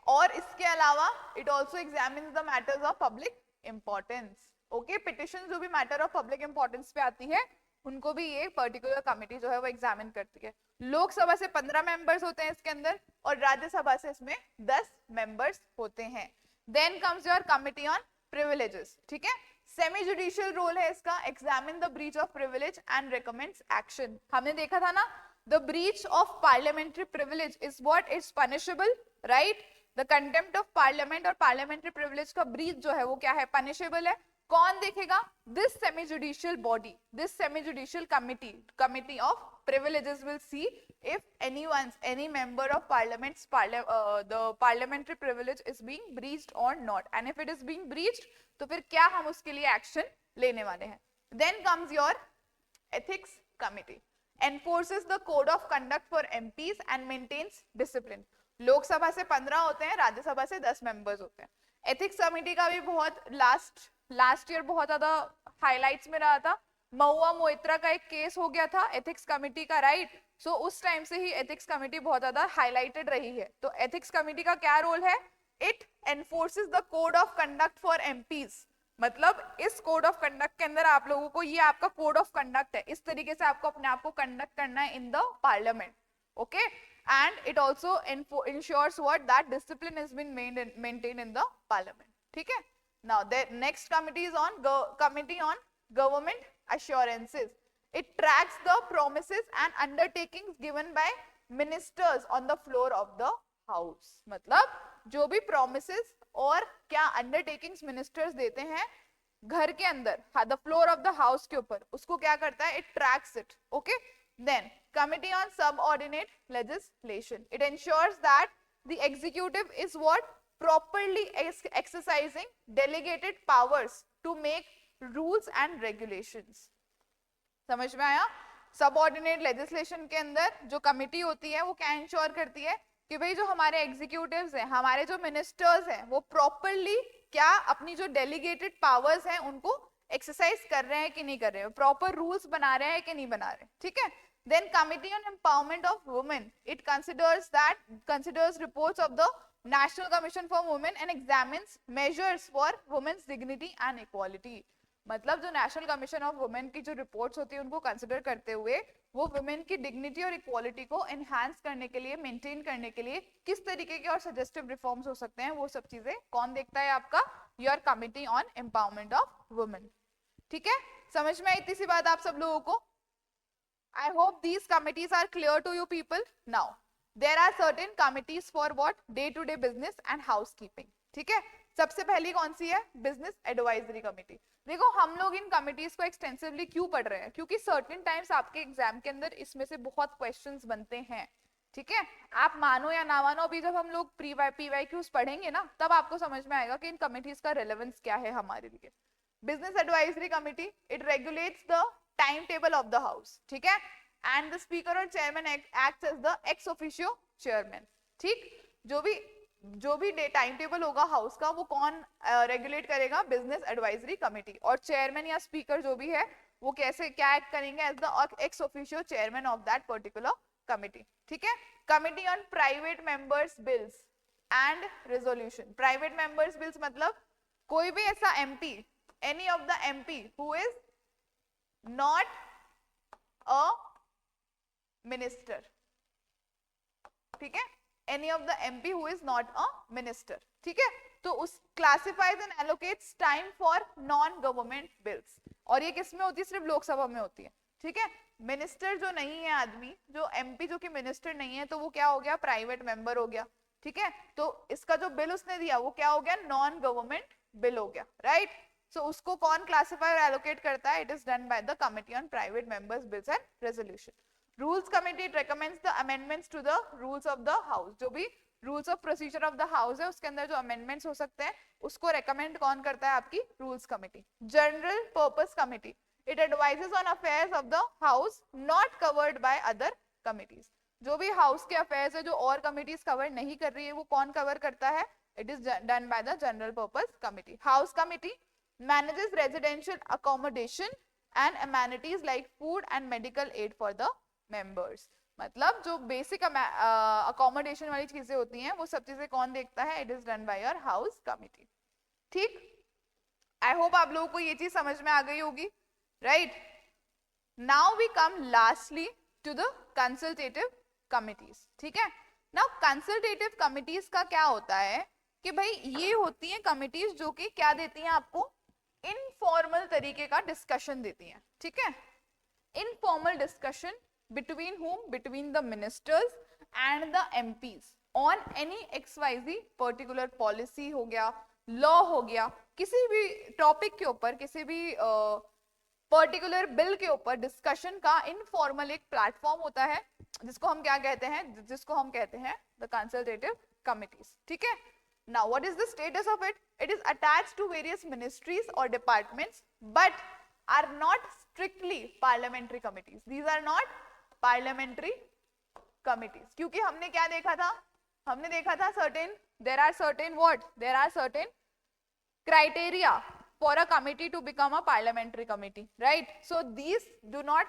A: और इसके अलावा it also examines the matters of public importance, okay. Petition जो भी मैटर ऑफ पब्लिक इंपॉर्टेंस पे आती है उनको भी ये पर्टिकुलर कमिटी जो है वो एग्जामिन करती है। लोकसभा से 15 मेंबर्स होते हैं इसके अंदर और राज्यसभा से इसमें 10 मेंबर्स होते हैं। Then comes your committee on privileges, ठीक है। सेमी जुडिशियल रोल है इसका, examine the breach of privilege and recommends action. हमने देखा था ना, the breach of parliamentary privilege is what, is punishable, right. The contempt of parliament और parliamentary privilege का ब्रीच जो है वो क्या है, पनिशेबल है। कौन देखेगा? This semi judicial body, this semi judicial committee of privileges will see if any member of the parliamentary privilege is being breached or not, and if it is being breached तो फिर क्या हम उसके लिए action लेने वाले हैं. Then comes your ethics committee, enforces the code of conduct for MPs and maintains discipline. Lok Sabha से 15 होते हैं, राज्यसभा से 10 मेंबर्स होते हैं. एथिक्स कमेटी का भी बहुत लास्ट ईयर बहुत ज्यादा हाइलाइट्स में रहा था. महुआ मोइत्रा का एक केस हो गया था एथिक्स कमेटी का, राइट? सो उस टाइम से ही एथिक्स कमेटी बहुत ज्यादा हाईलाइटेड रही है. तो एथिक्स कमेटी का क्या रोल है? It एनफोर्सेस the code of conduct for MPs. मतलब इस कोड ऑफ कंडक्ट के अंदर आप लोगों को, ये आपका कोड ऑफ कंडक्ट है, इस तरीके से आपको अपने आप को कंडक्ट करना है in the parliament. Okay, and it also ensures what that discipline has been maintained in the parliament. ठीक है? Now the next committee is on committee on government assurances. It tracks the promises and undertakings given by ministers on the floor of the house. मतलब जो भी promises और क्या undertakings ministers देते हैं घर के अंदर, the floor of the house के ऊपर, उसको क्या करता है? It tracks it. Okay? Then committee on subordinate legislation. It ensures that the executive is what? Properly exercising delegated powers to make rules and regulations. समझ में आया? सबऑर्डिनेट लेजिस्लेशन के अंदर जो कमिटी होती है वो क्या इंश्योर करती है कि भाई जो हमारे एग्जीक्यूटिव्स हैं, हमारे जो मिनिस्टर्स हैं, वो प्रॉपरली क्या अपनी जो डेलीगेटेड पावर्स हैं उनको एक्सरसाइज कर रहे हैं कि नहीं कर रहे हैं, प्रॉपर रूल्स बना रहे हैं कि नहीं बना रहे. ठीक है? Then committee on empowerment of women. It considers reports of the National Commission for Women and examines measures for women's dignity and equality. मतलब जो नेशनल कमीशन ऑफ वुमेन की जो रिपोर्ट्स होती है उनको कंसिडर करते हुए वो वुमेन की डिग्निटी और इक्वालिटी को एनहांस करने के लिए, मेंटेन करने के लिए किस तरीके के और सजेस्टिव रिफॉर्म्स हो सकते हैं, वो सब चीजें कौन देखता है? आपका your committee on empowerment of women. ठीक है? समझ में आई इतनी सी बात आप सब लोगों को? I hope these committees are clear to you people. Now, there are certain committees for what? Day-to-day business and housekeeping. ठीक है? सबसे पहली कौन सी है? Business advisory committee. देखो हम लोग इन कमिटीज को एक्सटेंसिवली क्यों पढ़ रहे हैं? क्योंकि सर्टेन टाइम्स आपके एग्जाम के अंदर इसमें से बहुत क्वेश्चंस बनते हैं. ठीक है? आप मानो या ना मानो, अभी जब हम लोग PYQs पढ़ेंगे ना, तब आपको समझ में आएगा कि इन कमिटीज का रेलेवेंस क्या है हमारे लिए. Business advisory committee, it regulates the time table of the house. ठीक है? एंड द स्पीकर और chairman acts as the ex officio chairman. ठीक? जो भी डे टाइम टेबल होगा हाउस का वो कौन रेगुलेट करेगा? Business advisory committee. और चेयरमैन या स्पीकर जो भी है वो कैसे क्या एक्ट करेंगे? As the ex officio chairman of that particular committee. ठीक है? Committee on private members bills and resolution. Private members bills मतलब कोई भी ऐसा MP, any of the MP who is not a minister. ठीक है? any of the MP who is not a minister. ठीक है? तो उस classifies and allocates time for non-government bills. और ये किस में होती है? सिर्फ लोकसभा में होती है. ठीक है? मिनिस्टर जो नहीं है आदमी, जो एमपी जो कि मिनिस्टर नहीं है, तो वो क्या हो गया? प्राइवेट मेंबर हो गया. ठीक है? तो इसका जो बिल उसने दिया वो क्या हो गया? नॉन गवर्नमेंट बिल हो गया. राइट? सो उसको कौन क्लासिफाई और एलोकेट करता है? It is done by the committee on private members bills and resolution. Rules committee recommends the amendments to the rules of the house. जो भी rules of procedure of the house है उसके अंदर जो amendments हो सकते हैं उसको रेकमेंड कौन करता है? आपकी rules committee. General purpose committee, it advises on affairs of the house not covered by other committees. जो भी हाउस के अफेयर्स है जो और कमिटीज कवर नहीं कर रही है वो कौन कवर करता है? It is done by the general purpose committee. House committee manages residential accommodation and amenities like food and medical aid for the members. मतलब जो बेसिक अकोमोडेशन वाली चीजें होती हैं वो सब चीजें कौन देखता है? It is done by your house committee. ठीक? आई होप आप लोगों को ये चीज समझ में आ गई होगी. Right? Now we come lastly to the consultative committees. ठीक है? नाउ कंसल्टेटिव कमिटीज का क्या होता है कि भाई ये होती हैं कमिटीज जो कि क्या देती हैं आपको? इनफॉर्मल तरीके का डिस्कशन देती हैं. ठीक है? Informal discussion between whom? Between the ministers and the MPs on any XYZ particular policy हो गया, law हो गया. किसी भी टॉपिक के ऊपर, किसी भी पर्टिकुलर बिल के ऊपर डिस्कशन का इनफॉर्मल एक प्लेटफॉर्म होता है, जिसको हम क्या कहते हैं, जिसको हम कहते हैं द कंसल्टेटिव कमिटीज, ठीक है। Now what is the status of it? It is attached to various ministries or departments but are not strictly parliamentary committees. These are not parliamentary committees. क्योंकि हमने क्या देखा था, हमने देखा था there are certain criteria for a committee to become a parliamentary committee, right? So these do not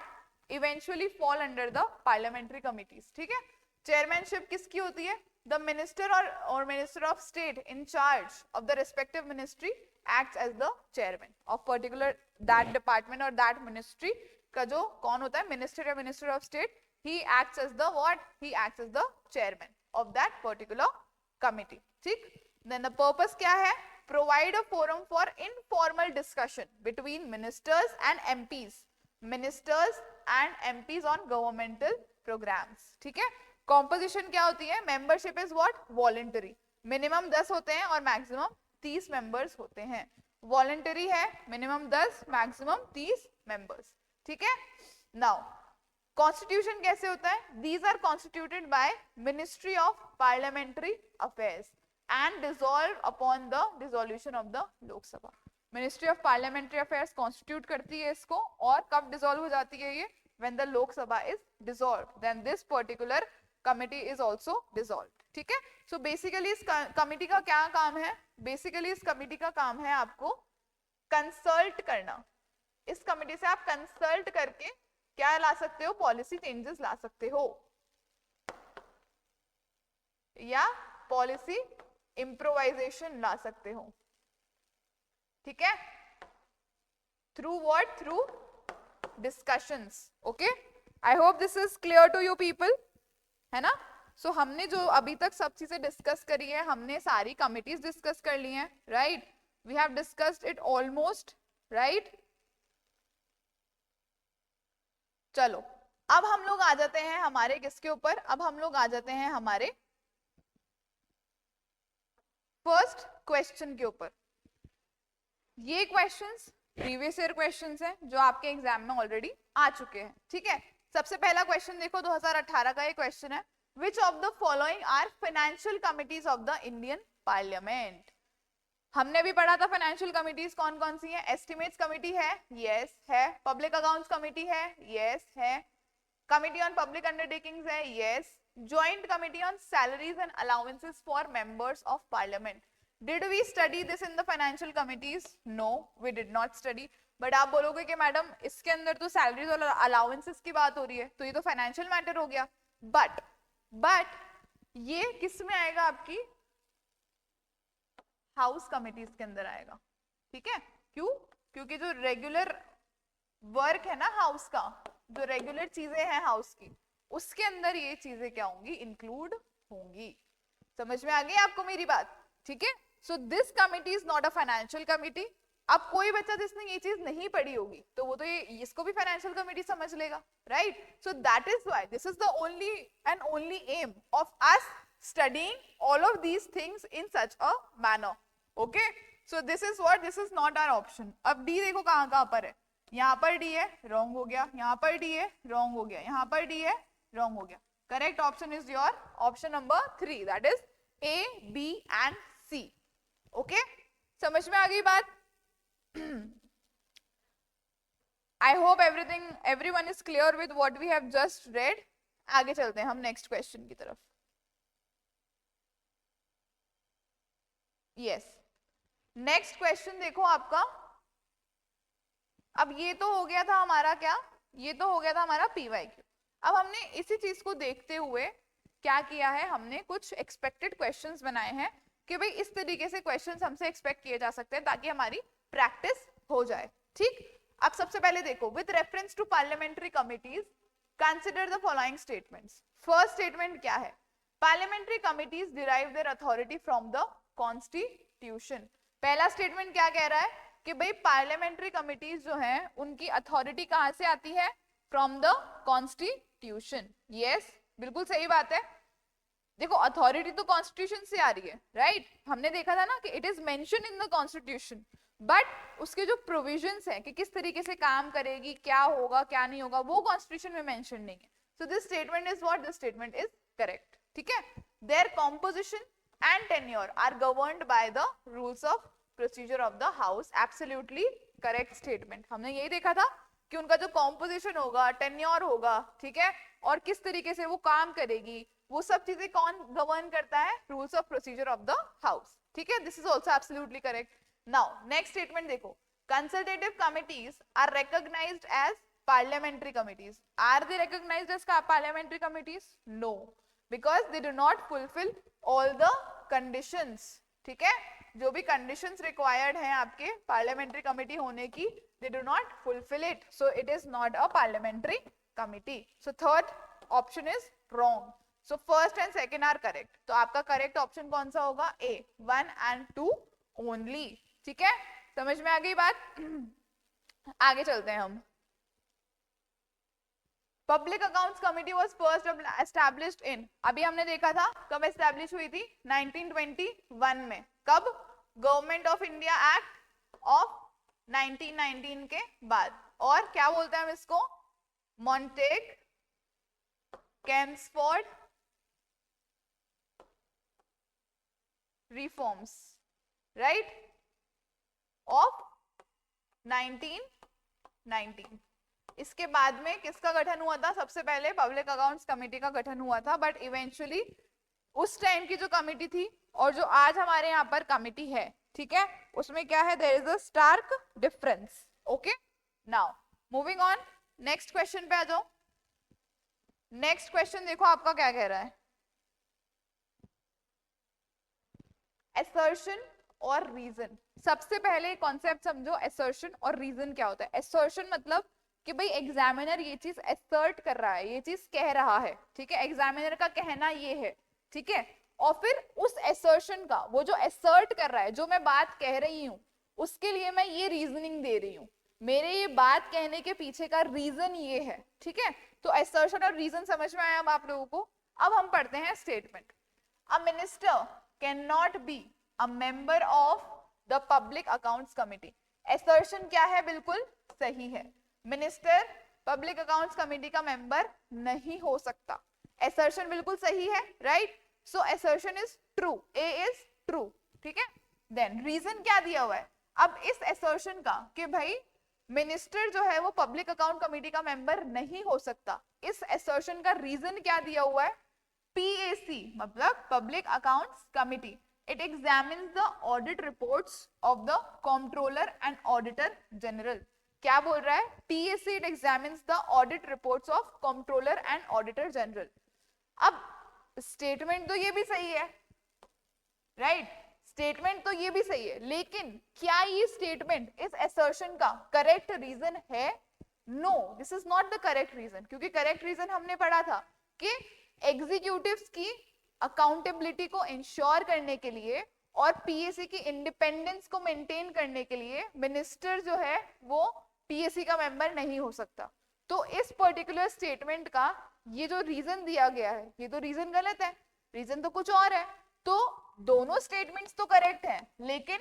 A: eventually fall under the parliamentary committees, ठीक है। chairmanship किसकी होती है? The minister or minister of state in charge of the respective ministry acts as the chairman of particular that department or that ministry का जो कौन होता है, minister या minister of state, he acts as the what? He acts as the chairman of that particular committee, ठीक। Then the purpose क्या है? Provide a forum for informal discussion between ministers and MPs on governmental programs, ठीक है। Composition क्या होती है? Membership is what? Voluntary. Minimum 10 होते हैं और मैक्सिमम 30 मेंबर्स होते हैं। वॉलंटरी है, मिनिमम 10, मैक्सिमम 30 मेंबर्स, ठीक है। नाउ कॉन्स्टिट्यूशन कैसे होता है? These are constituted by ministry of parliamentary affairs and dissolve upon the dissolution of the Lok Sabha. Ministry of parliamentary affairs constitute करती है इसको, और कब डिसॉल्व हो जाती है ये? When the Lok Sabha is dissolved, then this particular committee is also dissolved, ठीक है। सो बेसिकली इस कमिटी का क्या काम है? बेसिकली इस कमिटी का काम है आपको कंसल्ट करना। इस कमिटी से आप कंसल्ट करके क्या ला सकते हो? पॉलिसी चेंजेस ला सकते हो या पॉलिसी इम्प्रोवाइजेशन ला सकते हो, ठीक है। Through what? Through discussions, okay. I hope this is clear to you people, है ना। सो हमने जो अभी तक सब चीजें डिस्कस करी है, हमने सारी कमिटीज डिस्कस कर ली हैं, right. We have discussed it almost, right. चलो अब हम लोग आ जाते हैं हमारे किसके ऊपर? अब हम लोग आ जाते हैं हमारे फर्स्ट क्वेश्चन के ऊपर। ये क्वेश्चंस प्रीवियस ईयर क्वेश्चंस हैं जो आपके एग्जाम में ऑलरेडी आ चुके हैं, ठीक है। सबसे पहला क्वेश्चन देखो, 2018 का ये क्वेश्चन है, which of the following are financial committees of the Indian parliament. हमने भी पढ़ा था फाइनेंशियल कमिटीज कौन कौन सी है। एस्टिमेट्स कमिटी है, यस है। पब्लिक अकाउंट्स कमिटी है, यस है। कमिटी ऑन पब्लिक अंडरटेकिंग्स है, yes. Joint committee on salaries and allowances for members of parliament. Did we study this in the financial committees? No, we did not study. But आप बोलोगे कि madam इसके अंदर तो salaries और allowances की बात हो रही है, तो ये तो फाइनेंशियल मैटर हो गया। बट ये किस में आएगा? आपकी हाउस कमिटीज के अंदर आएगा, ठीक है। क्यों? क्योंकि जो रेगुलर वर्क है ना हाउस का, जो रेगुलर चीजें हैं हाउस की, उसके अंदर ये चीजें क्या होंगी? इंक्लूड होंगी। समझ में आ गई आपको मेरी बात? ठीक है। So this committee is not a financial committee. अब कोई बच्चा जिसने ये चीज नहीं पढ़ी होगी तो वो तो ये इसको भी फाइनेंशियल कमिटी समझ लेगा, right. So that is why this is the only and only aim of us studying all of these things in such a manner, okay. So this is what, this is not our option. अब D देखो कहाँ कहाँ पर है। यहाँ पर D है, wrong हो गया। यहाँ पर डी है, रॉन्ग हो गया। यहाँ पर डी है, रॉन्ग हो गया। Correct option is your option number 3, that is A, B and C, okay. समझ में आ गई बात? I hope everyone is clear with what we have just read. आगे चलते हैं हम नेक्स्ट क्वेश्चन की तरफ। यस, नेक्स्ट क्वेश्चन देखो आपका। अब ये तो हो गया था हमारा क्या? ये तो हो गया था हमारा PYQ। अब हमने इसी चीज को देखते हुए क्या किया है, हमने कुछ एक्सपेक्टेड क्वेश्चंस बनाए हैं कि भाई इस तरीके से क्वेश्चंस हमसे एक्सपेक्ट किए जा सकते हैं ताकि हमारी प्रैक्टिस हो जाए, ठीक। अब सबसे पहले देखो, with reference to parliamentary committees consider the following statements. First statement क्या है? Parliamentary committees derive their authority from the constitution. पहला स्टेटमेंट क्या कह रहा है कि भाई पार्लियामेंट्री कमिटीज जो हैं उनकी अथॉरिटी कहां से आती है? From the constitution. यस, बिल्कुल सही बात है। देखो अथॉरिटी तो कॉन्स्टिट्यूशन से आ रही है, राइट? हमने देखा था ना कि it is mention in the constitution, but उसके जो प्रोविजंस है कि किस तरीके से काम करेगी, क्या होगा क्या नहीं होगा, वो कॉन्स्टिट्यूशन में मेंशन नहीं है. So this statement is what? This statement is correct. ठीक है. Their composition and tenure are governed by the rules of procedure of the house. Absolutely correct statement. हमने यही देखा था कि उनका जो कॉम्पोजिशन होगा, टेन्योर होगा, ठीक है, और किस तरीके से वो काम करेगी, वो सब चीजें कौन गवर्न करता है? Rules of procedure of the house. ठीक है. This is also absolutely correct. Now next statement देखो. Consultative committees are recognised as parliamentary committees. Are they recognized as parliamentary committees? No, because they do not fulfill all the conditions. ठीक है. जो भी conditions required हैं आपके parliamentary committee होने की, they do not fulfill it, so it is not a parliamentary committee. So third option is wrong. So first and second are correct. तो आपका correct option कौन सा होगा? A. 1 and 2 only. ठीक है. समझ में आ गई बात? आगे चलते हैं हम. Public accounts committee was first established in, अभी हमने देखा था कब एस्टैब्लिश हुई थी? 1921 में. कब? Government of India act of 1919 के बाद. और क्या बोलते हैं हम इसको? Montague Chelmsford reforms, right, of 1919. इसके बाद में किसका गठन हुआ था? सबसे पहले पब्लिक अकाउंट्स कमेटी का गठन हुआ था, बट इवेंचुअली उस टाइम की जो कमेटी थी और जो आज हमारे यहाँ पर कमेटी है, ठीक है, उसमें क्या है? There is a stark difference. Okay. Now moving on, next question पे आ जाओ. नेक्स्ट क्वेश्चन देखो आपका क्या कह रहा है. असर्शन और रीजन. सबसे पहले कॉन्सेप्ट समझो, असर्शन और रीजन क्या होता है. असर्शन मतलब कि भाई एग्जामिनर ये चीज असर्ट कर रहा है, ये चीज कह रहा है, ठीक है, एग्जामिनर का कहना ये है, ठीक है, और फिर उस असर्शन का, वो जो असर्ट कर रहा है, जो मैं बात कह रही हूँ, उसके लिए मैं ये रीजनिंग दे रही हूँ, मेरे ये बात कहने के पीछे का रीजन ये है. ठीक है. तो असर्शन और रीजन समझ में आया अब आप लोगों को. अब हम पढ़ते हैं statement. A minister can not be a member of the public accounts committee. Assertion क्या है? बिल्कुल सही है. मिनिस्टर पब्लिक अकाउंट्स कमेटी का मेंबर नहीं हो सकता. असर्शन बिल्कुल सही है, right? So assertion is true. A is true. ठीक है. देन रीजन क्या दिया हुआ है अब इस असर्शन का कि भाई मिनिस्टर जो है वो पब्लिक अकाउंट कमेटी का मेंबर नहीं हो सकता. इस असर्शन का रीजन क्या दिया हुआ है? PAC मतलब public accounts committee. It examines the audit reports of the comptroller and auditor general. क्या बोल रहा है? PAC it examines the audit reports of comptroller and auditor general. अब स्टेटमेंट तो ये भी सही है, राइट? स्टेटमेंट तो ये भी सही है, लेकिन क्या ये स्टेटमेंट इस असर्शन का करेक्ट रीजन है? No, this is not the correct reason. क्योंकि करेक्ट रीजन हमने पढ़ा था कि एग्जीक्यूटिव्स की अकाउंटेबिलिटी को इंश्योर करने के लिए और पीएससी की इंडिपेंडेंस को मेंटेन करने के लिए मिनिस्टर जो है वो पीएससी का मेंबर नहीं हो सकता. तो इस पर्टिकुलर स्टेटमेंट का ये जो रीजन दिया गया है, ये तो रीजन गलत है, रीजन तो कुछ और है. तो दोनों स्टेटमेंट्स तो करेक्ट हैं, लेकिन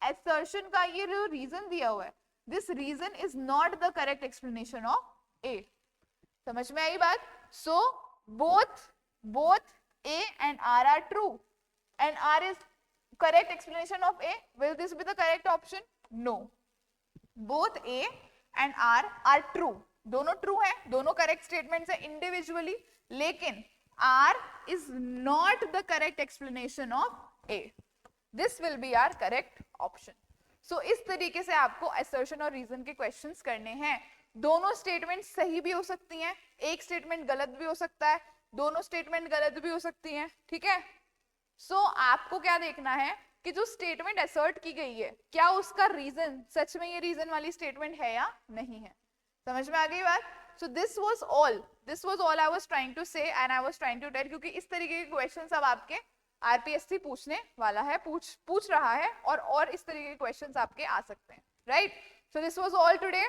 A: असर्शन का ये जो रीजन दिया हुआ है, this reason is not the correct explanation of A. समझ में आई बात? सो both A and R are true, and R is correct explanation of A. Will this be the correct option? No. Both A and R are true. दोनों true है, दोनों correct statements है individually, लेकिन R is not the correct explanation of A. This will be our correct option. So इस तरीके से आपको assertion और reason के questions करने हैं. दोनों स्टेटमेंट सही भी हो सकती हैं, एक स्टेटमेंट गलत भी हो सकता है, दोनों स्टेटमेंट गलत भी हो सकती हैं. ठीक है. सो आपको क्या देखना है कि जो स्टेटमेंट असर्ट की गई है, क्या उसका रीजन सच में ये रीजन वाली स्टेटमेंट है या नहीं है. समझ में आ गई बात? So this was all I was trying to say and I was trying to tell, क्योंकि इस तरीके के क्वेश्चंस अब आपके आरपीएससी पूछने वाला है, पूछ रहा है, और इस तरीके के क्वेश्चंस आपके आ सकते हैं, right? So this was all today.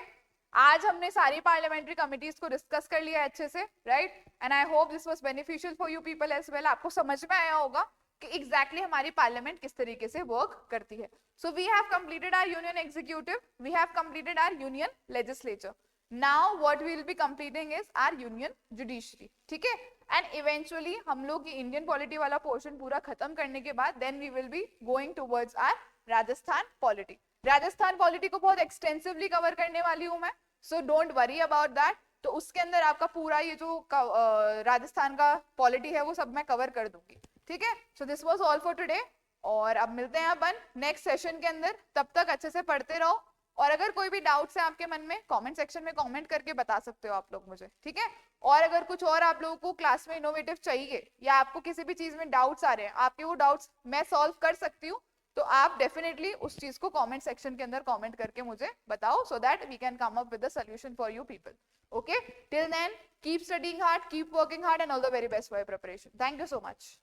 A: आज हमने सारी पार्लियामेंट्री कमिटीज को डिस्कस कर लिया अच्छे से, right, and I hope this was beneficial for you people as well. आपको समझ में आया होगा कि एग्जैक्टली हमारी पार्लियामेंट किस तरीके से वर्क करती है। So we have completed our union executive, we have completed our union legislature. Now what we will be completing is our union judiciary, ठीक है, एंड इवेंचुअली हम लोग की इंडियन पॉलिटी वाला पोर्शन पूरा खत्म करने के बाद then we will be going towards our Rajasthan polity. Rajasthan polity को बहुत एक्सटेंसिवली कवर करने वाली हूं मैं, so don't worry about that. तो उसके अंदर आपका पूरा ये जो राजस्थान का पॉलिटी है वो सब मैं कवर कर दूंगी, ठीक है। So this was all for today, और अब मिलते हैं अपन नेक्स्ट सेशन के अंदर। तब तक अच्छे से पढ़ते रहो, और अगर कोई भी डाउट्स है आपके मन में कमेंट सेक्शन में कमेंट करके बता सकते हो आप लोग मुझे, ठीक है। और अगर कुछ और आप लोगों को क्लास में इनोवेटिव चाहिए, या आपको किसी भी चीज में डाउट्स आ रहे हैं, आपके वो डाउट्स मैं सॉल्व कर सकती हूँ, तो आप डेफिनेटली उस चीज को कमेंट सेक्शन के अंदर कमेंट करके मुझे बताओ, so that we can come up with the solution for you people. Okay, till then keep studying hard, keep working hard, and all the very best for your preparation. Thank you so much.